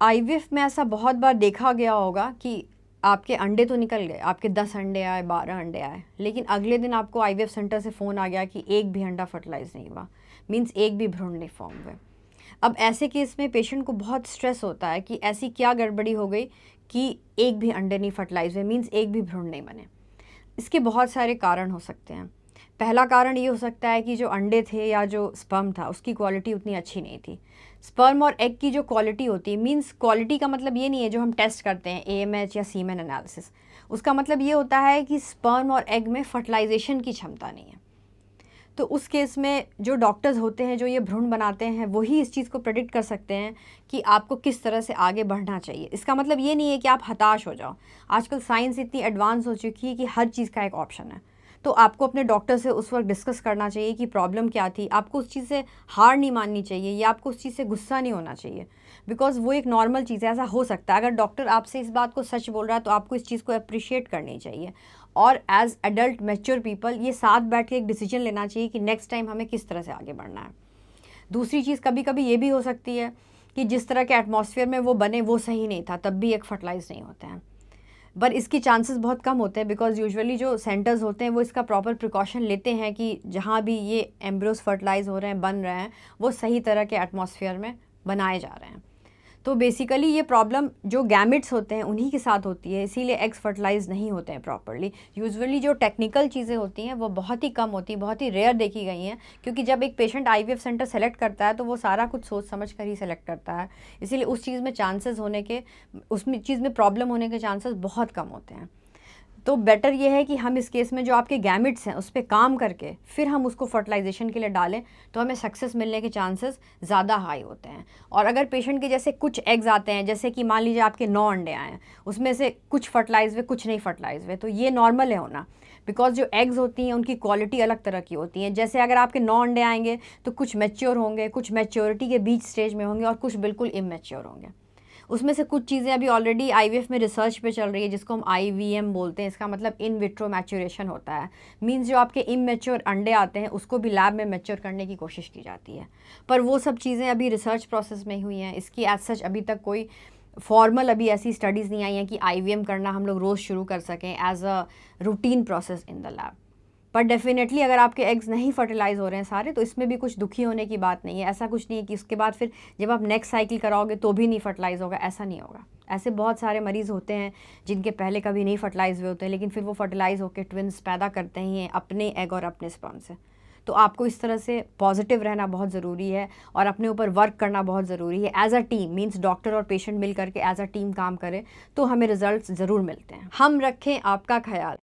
IVF में ऐसा बहुत बार देखा गया होगा कि आपके अंडे तो निकल गए, आपके 10 अंडे आए, 12 अंडे आए, लेकिन अगले दिन आपको आईवीएफ सेंटर से फ़ोन आ गया कि एक भी अंडा फर्टिलाइज़ नहीं हुआ, मीन्स एक भी भ्रूण नहीं फॉर्म हुए। अब ऐसे केस में पेशेंट को बहुत स्ट्रेस होता है कि ऐसी क्या गड़बड़ी हो गई कि एक भी अंडे नहीं फर्टिलाइज हुए, मीन्स एक भी भ्रूण नहीं बने। इसके बहुत सारे कारण हो सकते हैं। पहला कारण ये हो सकता है कि जो अंडे थे या जो स्पर्म था उसकी क्वालिटी उतनी अच्छी नहीं थी। स्पर्म और एग की जो क्वालिटी होती है, मींस क्वालिटी का मतलब ये नहीं है जो हम टेस्ट करते हैं एएमएच या सीमेन एनालिसिस, उसका मतलब ये होता है कि स्पर्म और एग में फर्टिलाइजेशन की क्षमता नहीं है। तो उस केस में जो डॉक्टर्स होते हैं जो ये भ्रूण बनाते हैं वही इस चीज़ को प्रेडिक्ट कर सकते हैं कि आपको किस तरह से आगे बढ़ना चाहिए। इसका मतलब ये नहीं है कि आप हताश हो जाओ। आजकल साइंस इतनी एडवांस हो चुकी है कि हर चीज़ का एक ऑप्शन है। तो आपको अपने डॉक्टर से उस वक्त डिस्कस करना चाहिए कि प्रॉब्लम क्या थी। आपको उस चीज़ से हार नहीं माननी चाहिए या आपको उस चीज़ से गुस्सा नहीं होना चाहिए, बिकॉज़ वो एक नॉर्मल चीज़ है, ऐसा हो सकता है। अगर डॉक्टर आपसे इस बात को सच बोल रहा है तो आपको इस चीज़ को अप्रिशिएट करनी चाहिए और एज एडल्ट मैच्योर पीपल ये साथ बैठ के एक डिसीजन लेना चाहिए कि नेक्स्ट टाइम हमें किस तरह से आगे बढ़ना है। दूसरी चीज़ कभी कभी ये भी हो सकती है कि जिस तरह के एटमॉस्फेयर में वो बने वो सही नहीं था, तब भी एक फर्टिलाइज नहीं होते हैं। पर इसकी चांसेस बहुत कम होते हैं बिकॉज यूजुअली जो सेंटर्स होते हैं वो इसका प्रॉपर प्रिकॉशन लेते हैं कि जहाँ भी ये एम्ब्रियोज फर्टिलाइज हो रहे हैं, बन रहे हैं, वो सही तरह के एटमॉस्फेयर में बनाए जा रहे हैं। तो बेसिकली ये प्रॉब्लम जो गैमेट्स होते हैं उन्हीं के साथ होती है, इसीलिए एग्स फर्टिलाइज नहीं होते हैं प्रॉपरली। यूजुअली जो टेक्निकल चीज़ें होती हैं वो बहुत ही कम होती हैं, बहुत ही रेयर देखी गई हैं, क्योंकि जब एक पेशेंट आईवीएफ सेंटर सेलेक्ट करता है तो वो सारा कुछ सोच समझ कर ही सेलेक्ट करता है, इसीलिए उस चीज़ में चांसेस होने के, उसमें चीज़ में प्रॉब्लम होने के चांसेस बहुत कम होते हैं। तो बेटर ये है कि हम इस केस में जो आपके गैमेट्स हैं उस पर काम करके फिर हम उसको फर्टिलाइजेशन के लिए डालें तो हमें सक्सेस मिलने के चांसेस ज़्यादा हाई होते हैं। और अगर पेशेंट के जैसे कुछ एग्स आते हैं, जैसे कि मान लीजिए आपके 9 अंडे आए हैं, उसमें से कुछ फर्टिलाइज हुए कुछ नहीं फर्टिलाइज हुए, तो ये नॉर्मल है होना, बिकॉज जो एग्स होती हैं उनकी क्वालिटी अलग तरह की होती हैं। जैसे अगर आपके 9 अंडे आएंगे तो कुछ मैच्योर होंगे, कुछ मैच्योरिटी के बीच स्टेज में होंगे और कुछ बिल्कुल इमैच्योर होंगे। उसमें से कुछ चीज़ें अभी ऑलरेडी आईवीएफ में रिसर्च पे चल रही है जिसको हम आईवीएम बोलते हैं। इसका मतलब इन विट्रो मैच्योरेशन होता है, मींस जो आपके इमैच्योर अंडे आते हैं उसको भी लैब में मैच्योर करने की कोशिश की जाती है, पर वो सब चीज़ें अभी रिसर्च प्रोसेस में हुई हैं। इसकी एज सच अभी तक कोई फॉर्मल अभी ऐसी स्टडीज़ नहीं आई हैं कि आईवीएम करना हम लोग रोज़ शुरू कर सकें as a routine process in the lab. पर डेफिनेटली अगर आपके एग्स नहीं फर्टिलाइज हो रहे हैं सारे, तो इसमें भी कुछ दुखी होने की बात नहीं है। ऐसा कुछ नहीं है कि उसके बाद फिर जब आप नेक्स्ट साइकिल कराओगे तो भी नहीं फर्टिलाइज होगा, ऐसा नहीं होगा। ऐसे बहुत सारे मरीज़ होते हैं जिनके पहले कभी नहीं फर्टिलाइज हुए होते हैं, लेकिन फिर वो फर्टिलाइज होकर ट्विन्स पैदा करते हैं अपने एग और अपने स्पर्म से। तो आपको इस तरह से पॉजिटिव रहना बहुत ज़रूरी है और अपने ऊपर वर्क करना बहुत ज़रूरी है। As a team, means doctor और पेशेंट मिल करके एज अ टीम काम करें तो हमें रिजल्ट्स ज़रूर मिलते हैं। हम रखें आपका ख्याल।